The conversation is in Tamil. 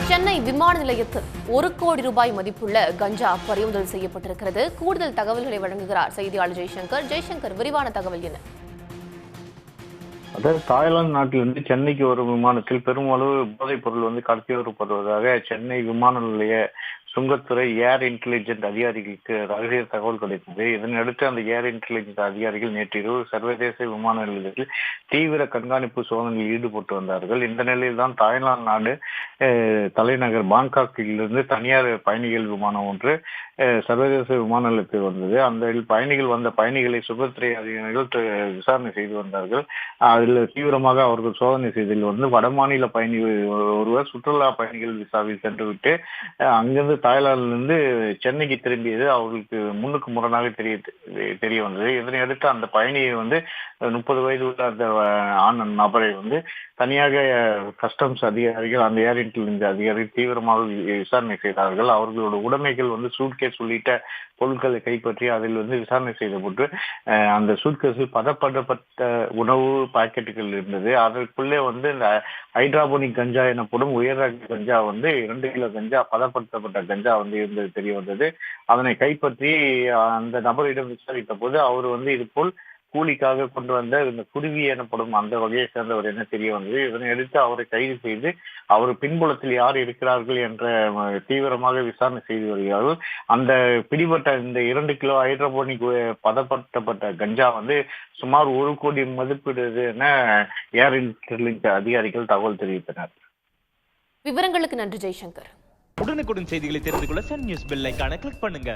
சென்னை விமான நிலையத்தில் 1 கோடி ரூபாய் மதிப்புள்ள கஞ்சா பறிமுதல் செய்யப்பட்டிருக்கிறது. கூடுதல் தகவல்களை வழங்குகிறார் செய்தியாளர் ஜெய்சங்கர். ஜெய்சங்கர், விரிவான தகவல் என்ன? அதாவது தாய்லாந்து நாட்டிலிருந்து சென்னைக்கு வரும் விமானத்தில் பெருமளவு போதைப் பொருள் கடத்தி வரப்படுவதாக சென்னை விமான நிலைய சுங்கத்துறை ஏர் இன்டெலிஜென்ட் அதிகாரிகளுக்கு ரகசிய தகவல் கிடைத்தது. இதனையடுத்து அந்த ஏர் இன்டெலிஜென்ட் அதிகாரிகள் நேற்றிரவு சர்வதேச விமான நிலையத்தில் தீவிர கண்காணிப்பு சோதனையில் ஈடுபட்டு வந்தார்கள். இந்த நிலையில் தான் தாய்லாந்து நாடு தலைநகர் பாங்காக்கிலிருந்து தனியார் பயணிகள் விமானம் ஒன்று சர்வதேச விமான நிலையத்தில் வந்தது. அந்த வந்த பயணிகளை சுங்கத்துறை அதிகாரிகள் விசாரணை செய்து வந்தார்கள். அதில் தீவிரமாக அவர்கள் சோதனை செய்ததில் வடமாநில பயணி ஒருவர் சுற்றுலா பயணிகள் விசாவில் சென்றுவிட்டு அங்கிருந்து தாய்லாந்திலிருந்து சென்னைக்கு திரும்பியது அவர்களுக்கு முன்னுக்கு முரணாக தெரிய வந்தது. இதனை அடுத்து அந்த பயணியை 30 வயது உள்ள அந்த நபரை தனியாக கஸ்டம்ஸ் அதிகாரிகள், அந்த ஏர் இன்டெலிஜென்ஸ் அதிகாரிகள் தீவிரமாக விசாரணை செய்தார்கள். அவர்களோட உடைமைகள் சூட்கேஸ் உள்ளிட்ட பொருட்களை கைப்பற்றி அதில் விசாரணை செய்தபோது அந்த சூட்கேஸில் பதப்படுத்தப்பட்ட உணவு பாக்கெட்டுகள் இருந்தது. அதற்குள்ளே இந்த ஹைட்ராபோனிக் கஞ்சா எனப்படும் உயர் ரக கஞ்சா 2 கிலோ கஞ்சா, பதப்படுத்தப்பட்ட கஞ்சா இருந்தது தெரிய வந்தது. அதனை கைப்பற்றி அந்த நபரிடம் விசாரித்த போது அவர் இது போல் கூலிக்காக கொண்டு வந்த இந்த குருவி எனப்படும் அந்த வகையை சேர்ந்தவர் என தெரிய வந்தது. இதனை அடுத்து அவரை கைது செய்து அவர் பின்புலத்தில் யார் இருக்கிறார்கள் என்ற தீவிரமாக விசாரணை செய்து வருகிறார்கள். அந்த பிடிபட்ட இந்த 2 கிலோ ஹைட்ரோபோனிக் பதப்படுத்தப்பட்ட கஞ்சா சுமார் 1 கோடி மதிப்பிடுது என ஏர் இன்டெலிஜென்ஸ் அதிகாரிகள் தகவல் தெரிவித்தனர். விவரங்களுக்கு நன்றி ஜெய்சங்கர். உடனுக்குடன் செய்திகளை தெரிந்து கொள்ள சன் நியூஸ் பெல் ஐகானை கிளிக் பண்ணுங்க.